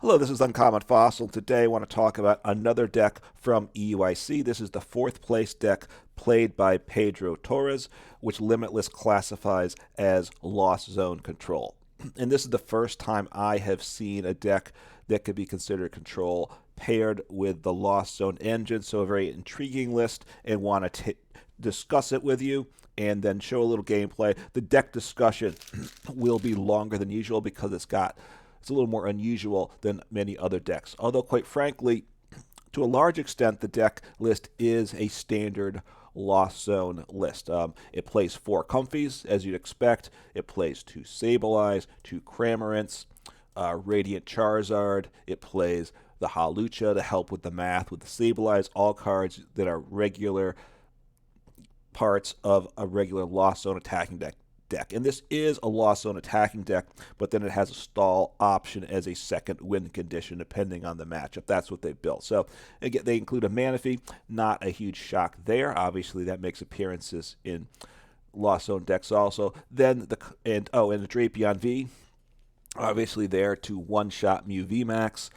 Hello, this is Uncommon Fossil. Today I want to talk about another deck from EUIC. This is the 4th place deck played by Pedro Torres, which Limitless classifies as Lost Zone Control. And this is the first time I have seen a deck that could be considered control paired with the Lost Zone engine, so a very intriguing list, and want to discuss it with you and then show a little gameplay. The deck discussion will be longer than usual because it's a little more unusual than many other decks. Although, quite frankly, to a large extent, the deck list is a standard Lost Zone list. It plays 4 Comfeys, as you'd expect. It plays 2 Sableyes, 2 Cramorants, Radiant Charizard. It plays the Hawlucha to help with the math with the Sableyes, all cards that are regular parts of a regular Lost Zone attacking deck. And this is a Lost Zone attacking deck, but then it has a stall option as a second win condition depending on the matchup. That's what they've built. So again, they include a Manaphy, not a huge shock there. Obviously, that makes appearances in Lost Zone decks also. Then the Drapion V, obviously there to one-shot Mew VMAX.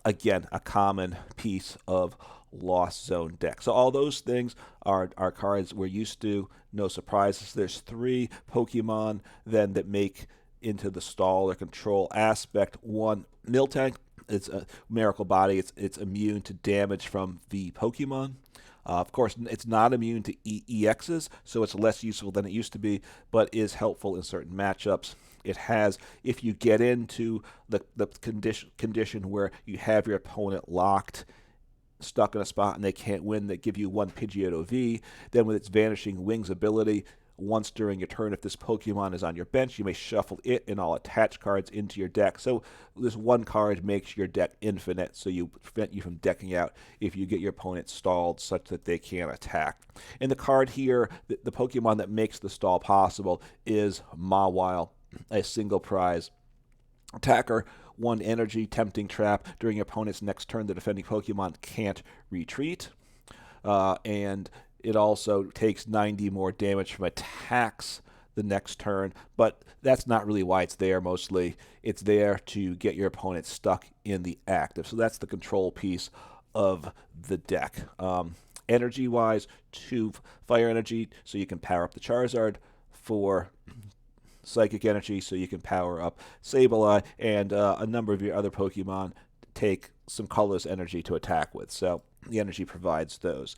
Again, a common piece of Lost Zone deck. So all those things are cards we're used to. No surprises. There's 3 Pokemon then that make into the stall or control aspect. 1, Miltank. It's a Miracle Body. It's immune to damage from V Pokemon. Of course, it's not immune to EXs, so it's less useful than it used to be, but is helpful in certain matchups. It has, if you get into the condition where you have your opponent locked, stuck in a spot, and they can't win, they give you 1 Pidgeot V. Then with its Vanishing Wings ability, once during your turn, if this Pokemon is on your bench, you may shuffle it and all attached cards into your deck. So this 1 card makes your deck infinite, so you prevent you from decking out if you get your opponent stalled such that they can't attack. And the card here, the Pokemon that makes the stall possible, is Mawile, a single prize attacker. 1 energy, Tempting Trap. During your opponent's next turn, the defending Pokemon can't retreat. And it also takes 90 more damage from attacks the next turn. But that's not really why it's there mostly. It's there to get your opponent stuck in the active. So that's the control piece of the deck. Energy-wise, 2 Fire Energy, so you can power up the Charizard. 4 Psychic Energy, so you can power up Sableye, and a number of your other Pokemon take some colorless energy to attack with. So the energy provides those.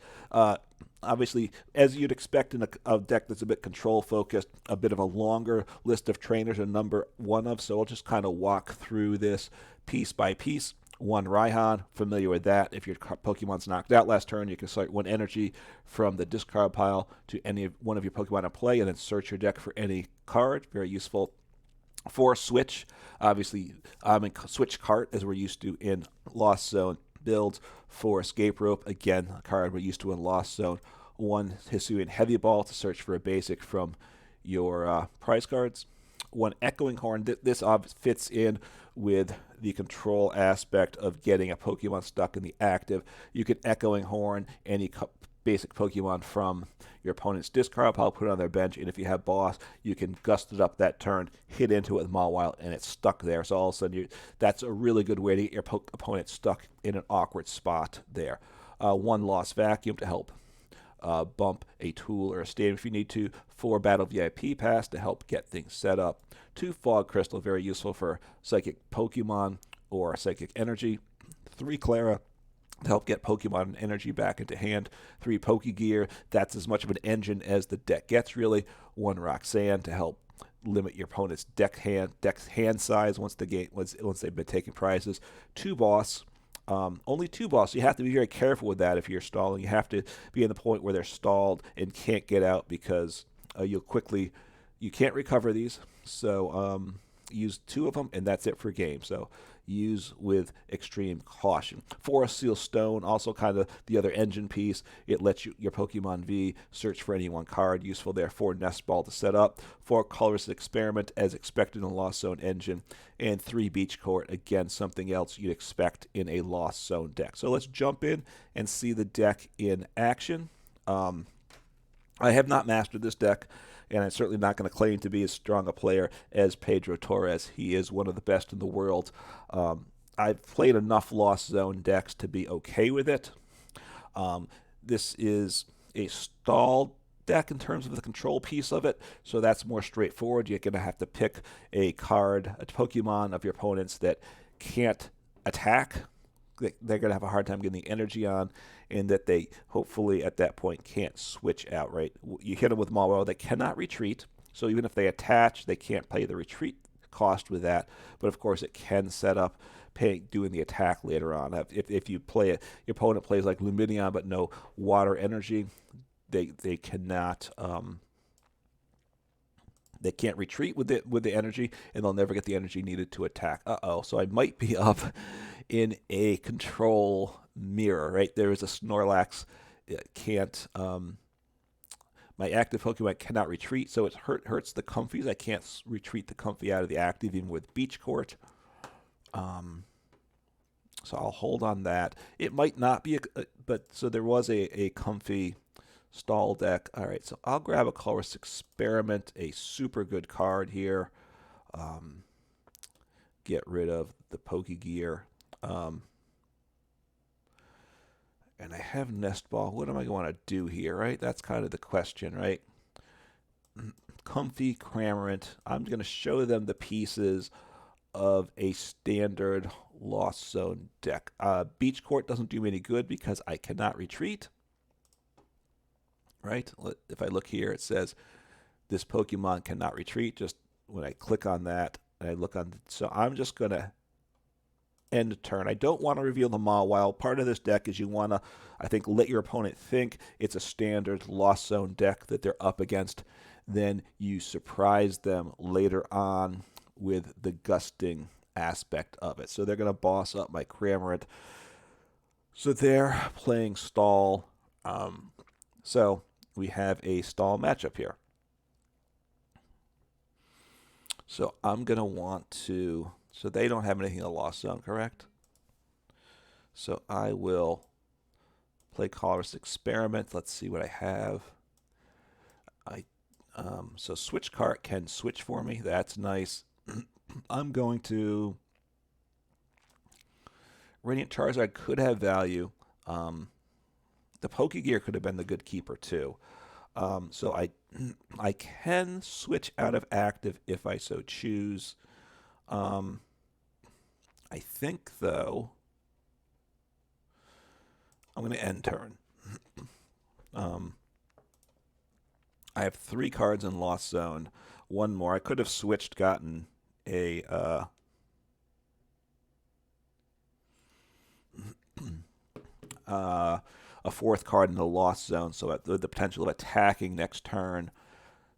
Obviously, as you'd expect in a deck that's a bit control-focused, a bit of a longer list of trainers, a number 1 of, so I'll just kind of walk through this piece by piece. 1 Raihan, familiar with that. If your Pokemon's knocked out last turn, you can select 1 energy from the discard pile to one of your Pokemon in play, and then search your deck for any card. Very useful. 4 Switch, obviously in Switch Cart, as we're used to in Lost Zone builds. 4 Escape Rope, again, a card we're used to in Lost Zone. 1 Hisuian Heavy Ball to search for a basic from your prize cards. 1 Echoing Horn. This fits in with the control aspect of getting a Pokemon stuck in the active. You can Echoing Horn any basic Pokemon from your opponent's discard pile, put it on their bench, and if you have boss, you can gust it up that turn, hit into it with Mawile, and it's stuck there. So all of a sudden, that's a really good way to get your opponent stuck in an awkward spot there. 1 Lost Vacuum to help bump a tool or a stadium if you need to. 4 Battle VIP Pass to help get things set up. 2 Fog Crystal, very useful for Psychic Pokemon or Psychic Energy. 3 Klara to help get Pokemon and energy back into hand. 3 Pokégear, that's as much of an engine as the deck gets, really. 1 Roxanne to help limit your opponent's deck hand size once they've been taking prizes. 2 Boss. Only 2 boss. You have to be very careful with that if you're stalling. You have to be in the point where they're stalled and can't get out because you can't recover these. So use 2 of them, and that's it for game. So use with extreme caution. 4 Seal Stone, also kind of the other engine piece. It lets your Pokemon V search for any 1 card. Useful there. 4 Nest Ball to set up. 4 Colress Experiment, as expected in a Lost Zone engine. And 3 Beach Court, again, something else you'd expect in a Lost Zone deck. So let's jump in and see the deck in action. I have not mastered this deck, and I'm certainly not going to claim to be as strong a player as Pedro Torres. He is one of the best in the world. I've played enough Lost Zone decks to be okay with it. This is a stall deck in terms of the control piece of it, so that's more straightforward. You're going to have to pick a card, a Pokemon of your opponents that can't attack. They're going to have a hard time getting the energy on, and that they hopefully at that point can't switch outright. You hit them with Mawile, they cannot retreat, so even if they attach, they can't pay the retreat cost with that, but of course it can set up doing the attack later on. If you play it, your opponent plays like Lumineon but no water energy, they cannot they can't retreat with the energy, and they'll never get the energy needed to attack. So I might be up in a control mirror, right? There is a Snorlax. It can't my active Pokemon cannot retreat, so it hurts the Comfeys. I can't retreat the Comfey out of the active even with Beach Court. So I'll hold on that. It might not be, but so there was a Comfey stall deck. All right, so I'll grab a Colress Experiment, a super good card here. Get rid of the Pokégear. And I have Nest Ball. What am I going to do here, right? That's kind of the question, right? Comfey, Cramorant. I'm going to show them the pieces of a standard Lost Zone deck. Beach Court doesn't do me any good because I cannot retreat. Right? If I look here, it says this Pokemon cannot retreat. Just when I click on that, and I look on, so I'm just going to end a turn. I don't want to reveal the Mawile. Part of this deck is you want to, I think, let your opponent think it's a standard Lost Zone deck that they're up against. Then you surprise them later on with the gusting aspect of it. So they're going to boss up my Cramorant. So they're playing stall. So we have a stall matchup here. So I'm going to want to, so they don't have anything in the Lost Zone, correct? So I will play Colress Experiment. Let's see what I have. So Switch Cart can switch for me. That's nice. I'm going to, Radiant Charizard could have value. The Pokégear could have been the good keeper too. So I can switch out of active if I so choose. I think, though, I'm going to end turn. I have 3 cards in Lost Zone. One more. I could have switched, gotten a a 4th card in the Lost Zone, so the potential of attacking next turn.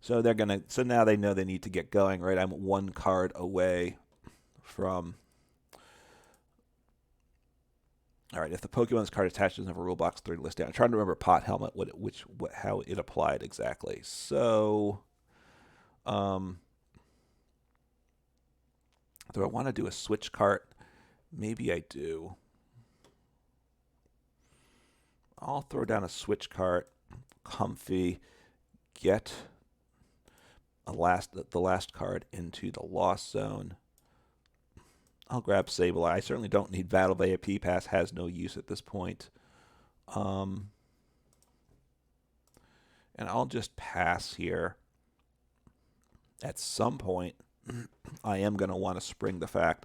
So they're gonna. So now they know they need to get going, right? I'm 1 card away from. All right, if the Pokemon's card attached doesn't have a rule box 3 list down. I'm trying to remember Pot Helmet, how it applied exactly. So, do I want to do a Switch Cart? Maybe I do. I'll throw down a Switch Cart, Comfey, get the last card into the Lost Zone. I'll grab Sableye. I certainly don't need Battle VIP Pass. Has no use at this point. And I'll just pass here. At some point, I am going to want to spring the fact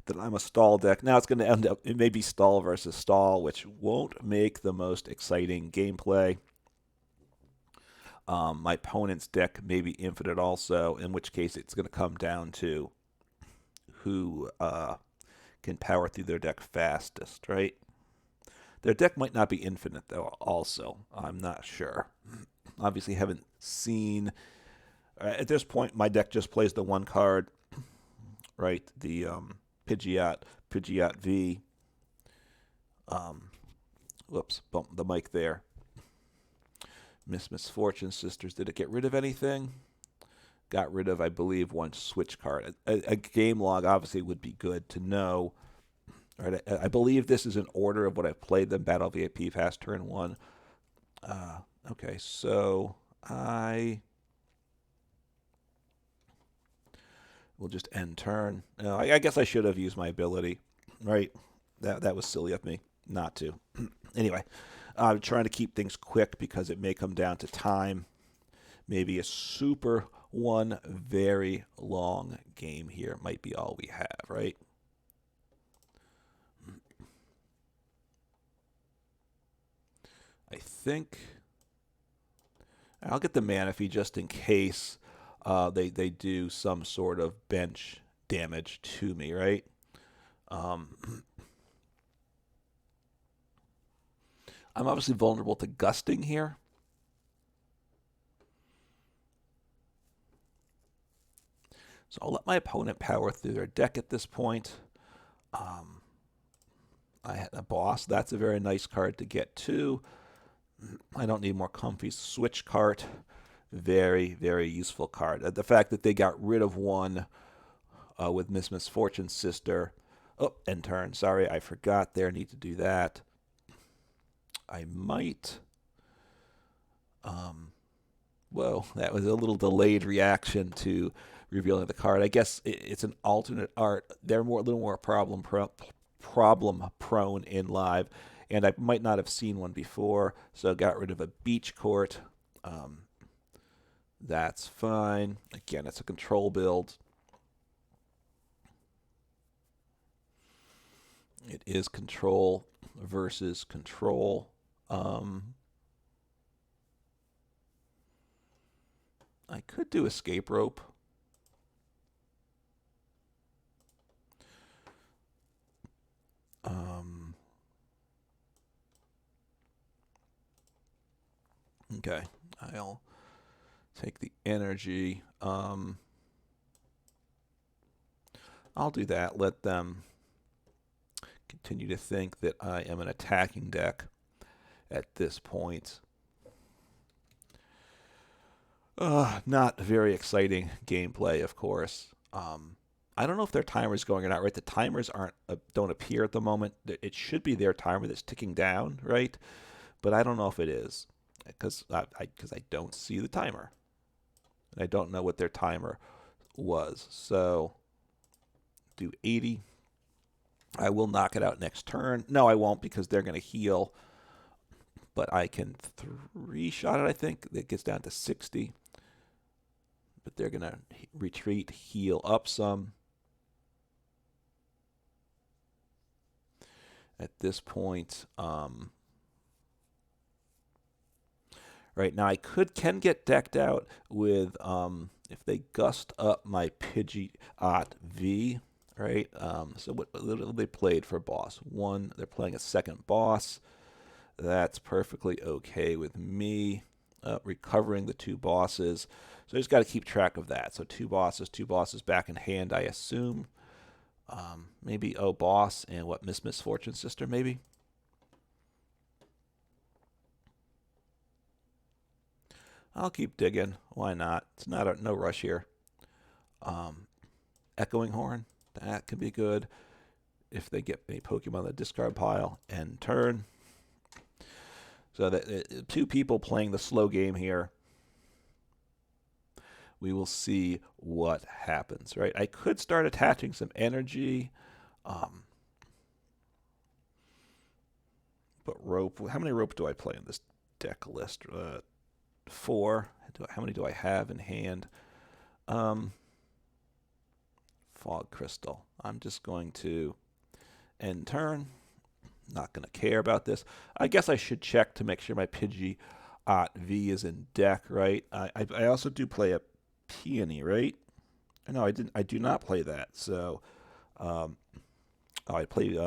that I'm a stall deck. Now it's going to end up, it may be stall versus stall, which won't make the most exciting gameplay. My opponent's deck may be infinite also, in which case it's going to come down to who can power through their deck fastest, right? Their deck might not be infinite, though, also. I'm not sure. Obviously, haven't seen. At this point, my deck just plays the 1 card, right? The Pidgeot V. Whoops, bumped the mic there. Misfortune Sisters. Did it get rid of anything? Got rid of, I believe, 1 switch card. A game log obviously would be good to know. Right, I believe this is in order of what I've played them. Battle VIP Pass turn 1. Okay, so I will just end turn. No, I guess I should have used my ability. right? That was silly of me not to. Anyway, I'm trying to keep things quick because it may come down to time. Maybe a super one very long game here might be all we have, right? I think I'll get the Manaphy just in case they do some sort of bench damage to me, right? I'm obviously vulnerable to gusting here. So I'll let my opponent power through their deck at this point. I had a boss. That's a very nice card to get too. I don't need more Comfey. Switch Cart, very, very useful card. The fact that they got rid of one with Miss Misfortune's sister. Oh, end turn. Sorry, I forgot there. Need to do that. I might. Whoa, that was a little delayed reaction to revealing the card. I guess it's an alternate art. They're a little more problem prone in live, and I might not have seen one before, so I got rid of a Beach Court. That's fine. Again, it's a control build. It is control versus control. I could do Escape Rope. Okay, I'll take the energy. I'll do that. Let them continue to think that I am an attacking deck at this point. Not very exciting gameplay, of course. I don't know if their timer's going or not, right? The timers don't appear at the moment. It should be their timer that's ticking down, right? But I don't know if it is because I don't see the timer. And I don't know what their timer was. So do 80. I will knock it out next turn. No, I won't because they're going to heal. But I can 3-shot it, I think. It gets down to 60. But they're going to retreat, heal up some. At this point, right now I can get decked out with if they gust up my Pidgeot V, right? So what they played for boss one, they're playing a second boss. That's perfectly okay with me. Recovering the two bosses, so I just got to keep track of that. So two bosses back in hand, I assume. Maybe boss and what Miss Misfortune's sister, maybe. I'll keep digging. Why not? It's not no rush here. Echoing Horn, that could be good if they get any Pokemon in the discard pile. End turn. So that two people playing the slow game here. We will see what happens, right? I could start attaching some energy. But rope, how many rope do I play in this deck list? 4. How many do I have in hand? Fog Crystal. I'm just going to end turn. Not going to care about this. I guess I should check to make sure my Pidgeot V is in deck, right? I also do play a Peony, right? No, I didn't. I do not play that. So, I play.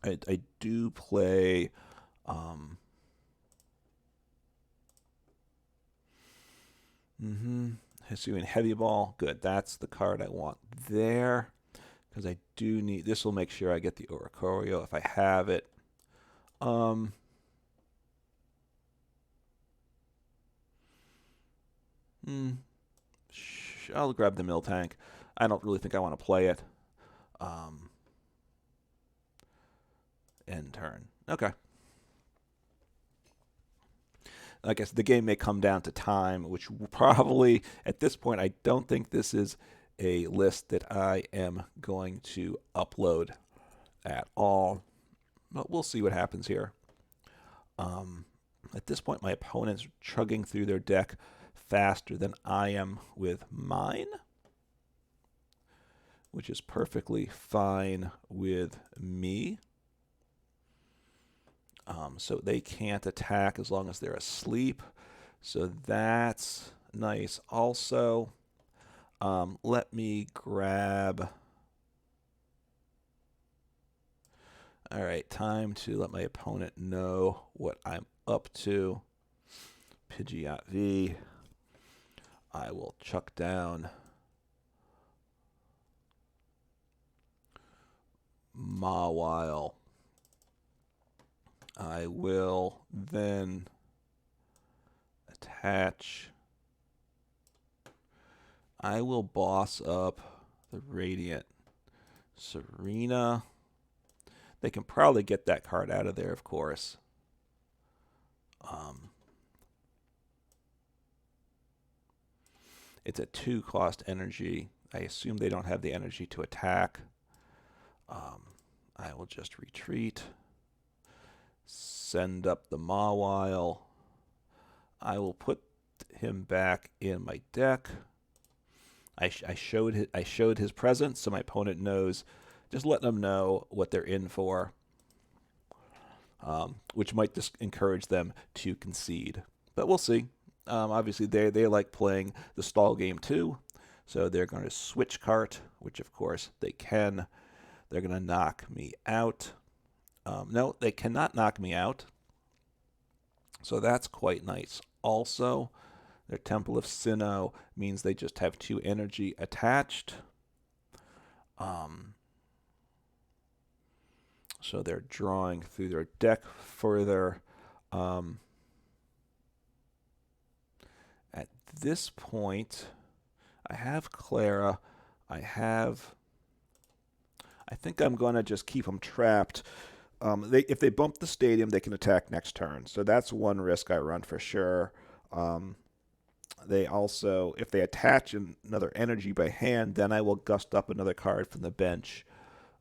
I do play. Hisuian Heavy Ball. Good. That's the card I want there. Because I do need, this will make sure I get the Oricorio if I have it. I'll grab the Miltank. I don't really think I want to play it. End turn. Okay. I guess the game may come down to time, which probably, at this point, I don't think this is a list that I am going to upload at all. But we'll see what happens here. At this point, my opponent's chugging through their deck faster than I am with mine, which is perfectly fine with me. So they can't attack as long as they're asleep. So that's nice. Also, let me grab... All right, time to let my opponent know what I'm up to. Pidgeot V. I will chuck down Mawile. I will then attach. I will boss up the Radiant Serena. They can probably get that card out of there, of course. It's a 2-cost energy. I assume they don't have the energy to attack. I will just retreat. Send up the Mawile. I will put him back in my deck. I showed his presence, so my opponent knows. Just letting them know what they're in for, which might just encourage them to concede. But we'll see. Obviously, they like playing the stall game too, so they're going to switch cart, which of course they can. They're going to knock me out. No, they cannot knock me out, so that's quite nice. Also, their Temple of Sinnoh means they just have 2 energy attached. So they're drawing through their deck further. At this point, I have Klara. I think I'm going to just keep them trapped. If they bump the stadium, they can attack next turn. So that's one risk I run for sure. They also, if they attach another energy by hand, then I will gust up another card from the bench.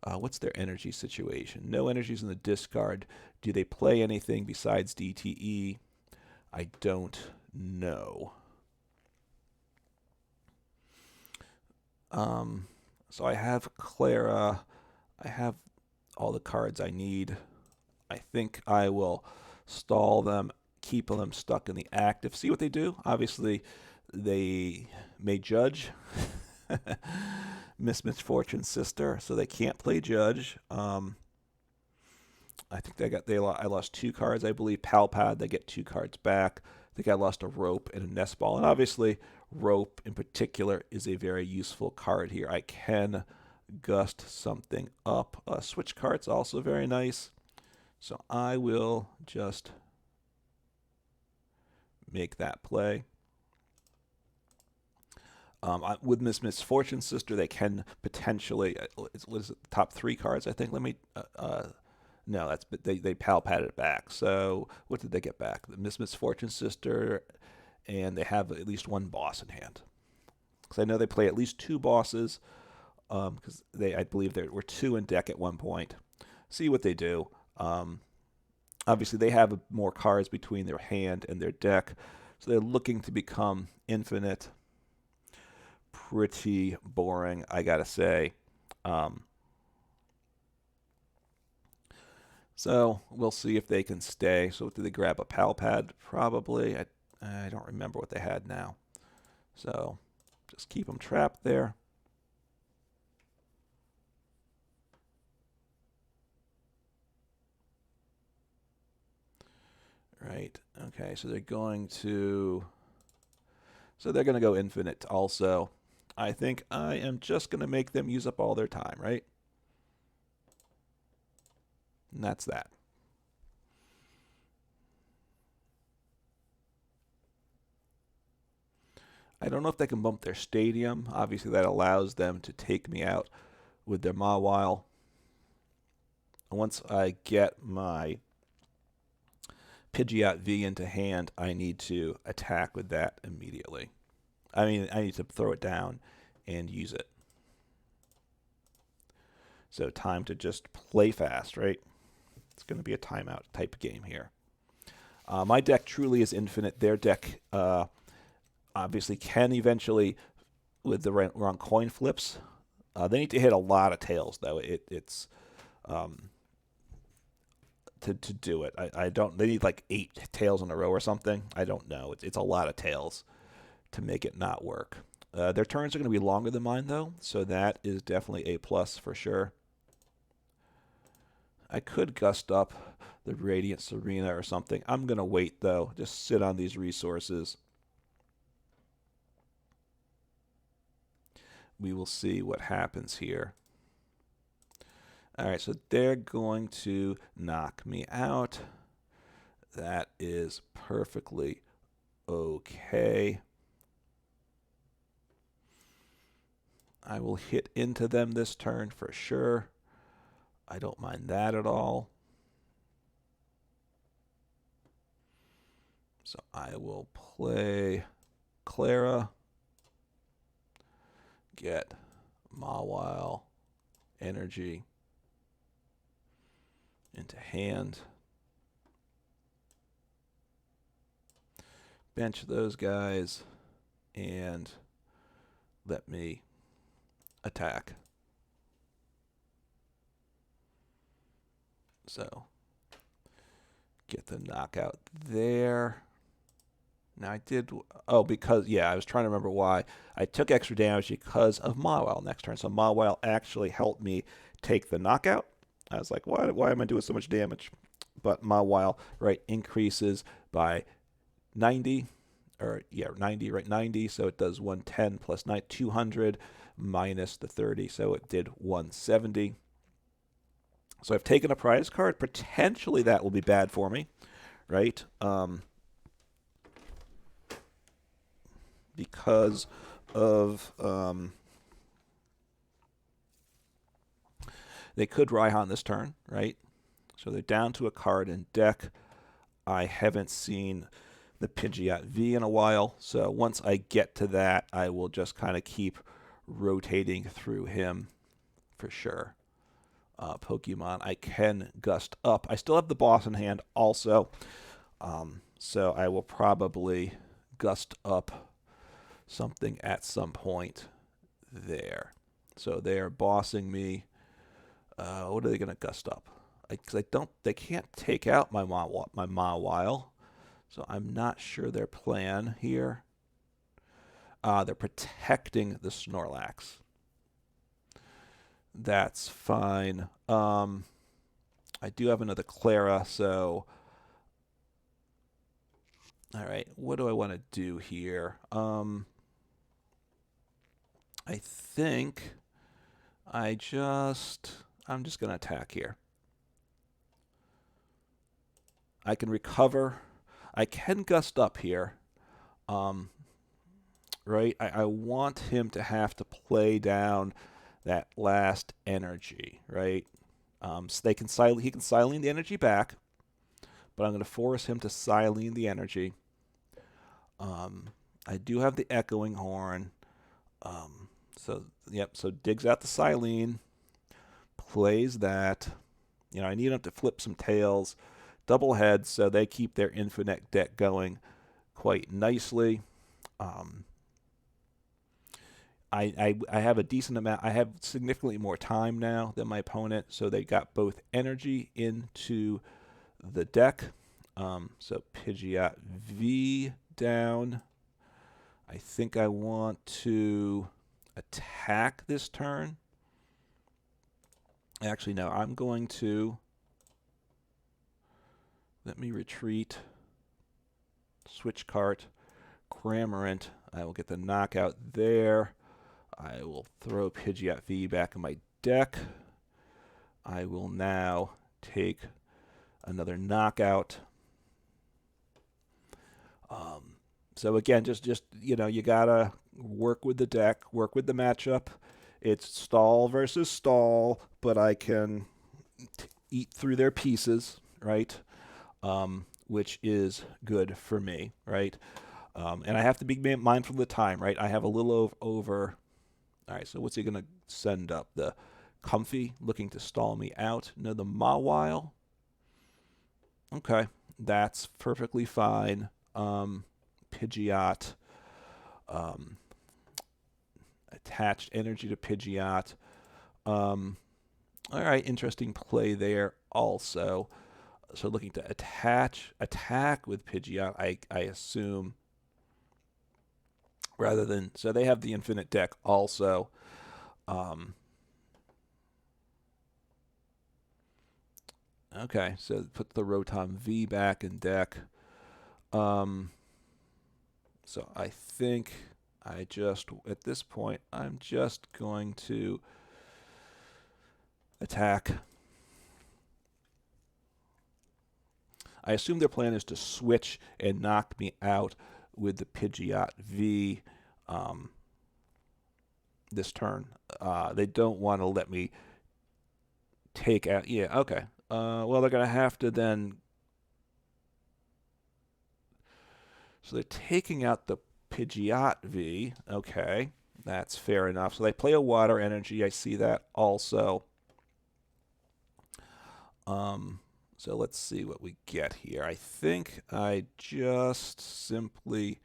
What's their energy situation? No energies in the discard. Do they play anything besides DTE? I don't know. So I have Klara. I have all the cards I need. I think I will stall them, keep them stuck in the active, see what they do. Obviously, they may judge. Miss Misfortune's sister, so they can't play judge. I think I lost 2 cards, I believe. Palpad, they get 2 cards back. I think I lost a Rope and a Nest Ball, and obviously Rope in particular is a very useful card here. I can gust something up. Switch Cart's also very nice, so I will just make that play. With Miss Misfortune's sister, they can potentially. What is it? The top 3 cards, I think. Let me. No, that's they Palpated it back. So what did they get back? The Miss Misfortune's sister, and they have at least 1 boss in hand. Because I know they play at least 2 bosses. Because I believe there were 2 in deck at one point. See what they do. Obviously, they have more cards between their hand and their deck, so they're looking to become infinite. Pretty boring, I gotta say. So we'll see if they can stay. So do they grab a Palpad? Probably. I don't remember what they had now. So just keep them trapped there. Right. Okay. So they're going to go infinite also. I think I am just going to make them use up all their time, right? And that's that. I don't know if they can bump their stadium. Obviously, that allows them to take me out with their Mawile. Once I get my Pidgeot V into hand, I need to attack with that immediately. I mean, I need to throw it down and use it. So time to just play fast, right? It's going to be a timeout type game here. My deck truly is infinite. Their deck obviously can eventually, with the wrong coin flips. They need to hit a lot of tails, though. It's to do it. I don't. They need like 8 tails in a row or something. I don't know. It's a lot of tails to make it not work. Their turns are going to be longer than mine, though, so that is definitely a plus for sure. I could gust up the Radiant Serena or something. I'm going to wait, though. Just sit on these resources. We will see what happens here. All right, so they're going to knock me out. That is perfectly okay. I will hit into them this turn for sure. I don't mind that at all. So I will play Klara, get Mawile energy into hand, bench those guys, and let me attack. So get the knockout there. Now I did, because, I was trying to remember why. I took extra damage because of Mawile next turn. So Mawile actually helped me take the knockout. I was like, why am I doing so much damage? But Mawile, right, increases by 90, 90, right, 90. So it does 110 plus 200 minus the 30. So it did 170. So I've taken a prize card. Potentially that will be bad for me, right? Because of they could Raihan this turn, right? So they're down to a card in deck. I haven't seen the Pidgeot V in a while, so once I get to that, I will just kind of keep rotating through him for sure. Pokemon, I can gust up. I still have the boss in hand also, so I will probably gust up something at some point there. So they are bossing me. What are they going to gust up? Because they can't take out my Mawile, so I'm not sure their plan here. They're protecting the Snorlax. That's fine. I do have another Klara, so all right. What do I want to do here? I think I'm just going to attack here. I can recover. I can gust up here. Right? I want him to have to play down that last energy, right? So he can Silene the energy back, but I'm going to force him to Silene the energy. I do have the Echoing Horn. So digs out the Silene, plays that. I need him to flip some tails, double heads, so they keep their infinite deck going quite nicely. I have a decent amount. I have significantly more time now than my opponent, so they got both energy into the deck. So Pidgeot V down. I think I want to attack this turn. Actually, no, I'm going to let me retreat. Switch Cart, Cramorant. I will get the knockout there. I will throw Pidgeot V back in my deck. I will now take another knockout. So again, just you gotta work with the deck, work with the matchup. It's stall versus stall, but I can eat through their pieces, right? Which is good for me, right? And I have to be mindful of the time, right? I have a little over. All right, so what's he going to send up? The Comfey looking to stall me out. No, the Mawile. Okay, that's perfectly fine. Pidgeot. Attached energy to Pidgeot. All right, interesting play there also. So looking to attack with Pidgeot, I assume, rather than, so they have the infinite deck also. Okay, so put the Rotom V back in deck. So I think at this point, I'm just going to attack. I assume their plan is to switch and knock me out with the Pidgeot V this turn. They don't want to let me take out. Yeah, okay. Well, they're going to have to then. So they're taking out the Pidgeot V. Okay, that's fair enough. So they play a water energy. I see that also. So let's see what we get here. I think I just simply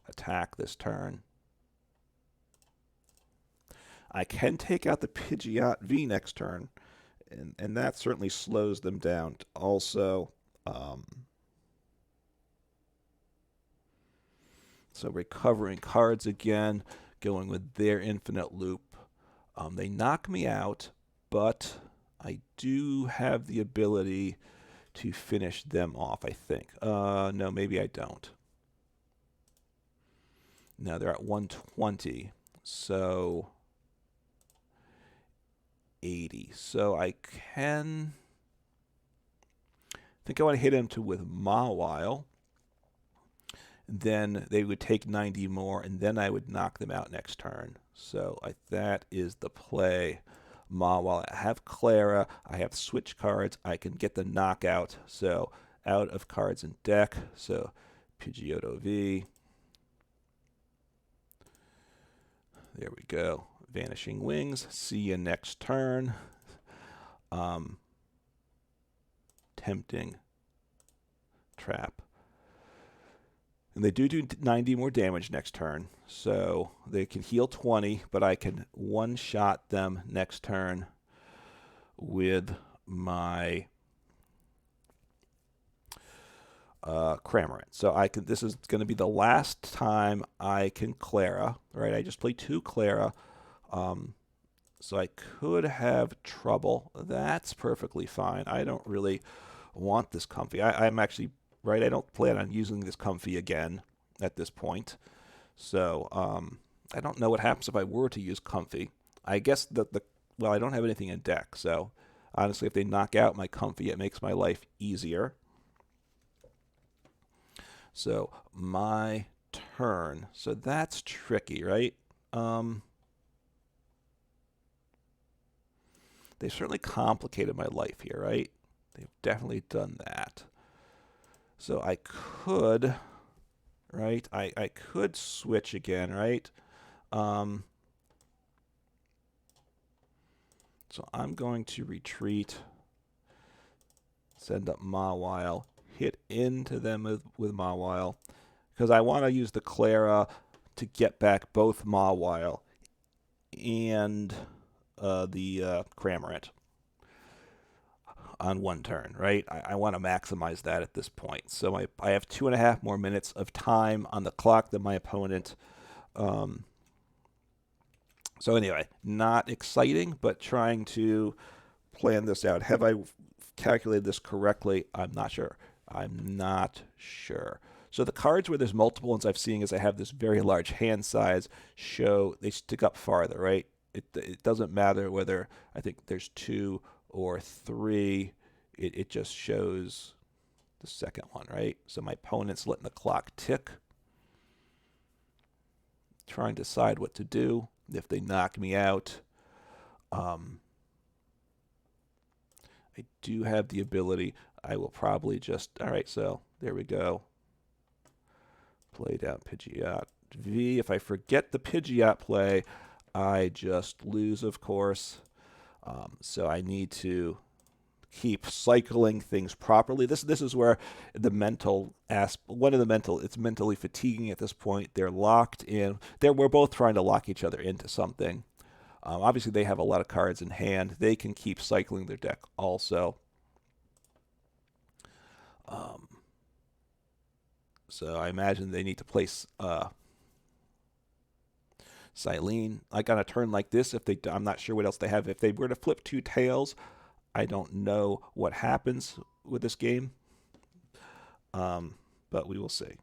attack this turn. I can take out the Pidgeot V next turn, and that certainly slows them down. Also, so recovering cards again, going with their infinite loop. They knock me out, but I do have the ability to finish them off, I think. No, maybe I don't. No, they're at 120, so 80. So I think I want to hit him with Mawile. Then they would take 90 more, and then I would knock them out next turn. So that is the play. Mawile. I have Klara. I have switch cards. I can get the knockout. So out of cards in deck. So Pidgeot V. There we go. Vanishing Wings. See you next turn. Tempting Trap. And they do 90 more damage next turn. So they can heal 20, but I can one-shot them next turn with my Cramorant. So this is going to be the last time I can Klara, right? I just played 2 Klara. So I could have trouble. That's perfectly fine. I don't really want this Comfey. I'm actually, right, I don't plan on using this Comfey again at this point. So I don't know what happens if I were to use Comfey. I guess well, I don't have anything in deck. So honestly, if they knock out my Comfey, it makes my life easier. So my turn. So that's tricky, right? They've certainly complicated my life here, right? They've definitely done that. So I could, right? I could switch again, right? So I'm going to retreat, send up Mawile, hit into them with Mawile, because I want to use the Klara to get back both Mawile and the Cramorant on one turn, right? I want to maximize that at this point. So I have 2.5 more minutes of time on the clock than my opponent. So anyway, not exciting, but trying to plan this out. Have I calculated this correctly? I'm not sure. So the cards where there's multiple ones I've seen is I have this very large hand size show they stick up farther, right? It doesn't matter whether I think there's 2 or 3. It just shows the second one, right? So my opponent's letting the clock tick, trying to decide what to do. If they knock me out, I do have the ability. I will probably just, all right, so there we go. Play down Pidgeot V. If I forget the Pidgeot play, I just lose, of course. So I need to keep cycling things properly. This is where the mental it's mentally fatiguing at this point. They're locked in. We're both trying to lock each other into something. Obviously, they have a lot of cards in hand. They can keep cycling their deck also. So I imagine they need to place Silene. Like on a turn like this, I'm not sure what else they have. If they were to flip 2 tails, I don't know what happens with this game, but we will see.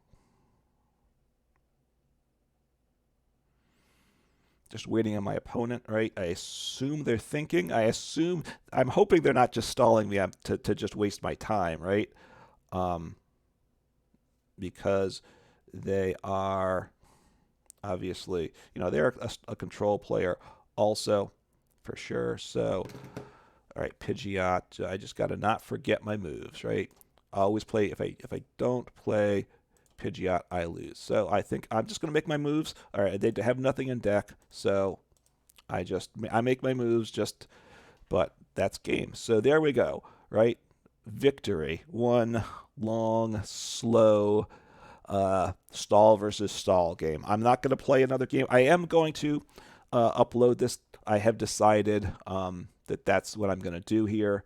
Just waiting on my opponent, right? I assume they're thinking. I'm hoping they're not just stalling me to just waste my time, right? Because they are obviously, they're a control player also, for sure. So, all right, Pidgeot. I just got to not forget my moves, right? I always play, if I don't play Pidgeot, I lose. So I think I'm just going to make my moves. All right, they have nothing in deck, so I make my moves but that's game. So there we go, right? Victory. One long, slow stall versus stall game. I'm not going to play another game. I am going to upload this. I have decided that's what I'm going to do here.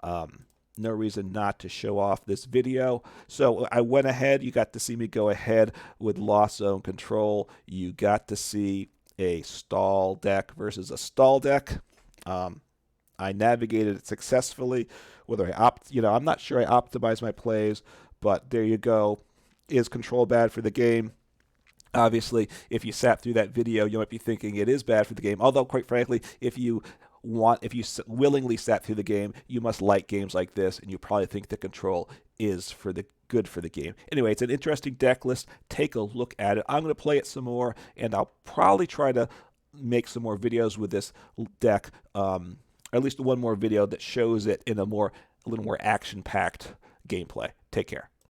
No reason not to show off this video. So I went ahead. You got to see me go ahead with Lost Zone Control. You got to see a stall deck versus a stall deck. I navigated it successfully. Whether I'm not sure I optimized my plays, but there you go. Is control bad for the game? Obviously, if you sat through that video, you might be thinking it is bad for the game. Although, quite frankly, if you willingly sat through the game, you must like games like this, and you probably think the control is good for the game. Anyway, it's an interesting deck list. Take a look at it. I'm going to play it some more, and I'll probably try to make some more videos with this deck. At least one more video that shows it in a little more action-packed gameplay. Take care.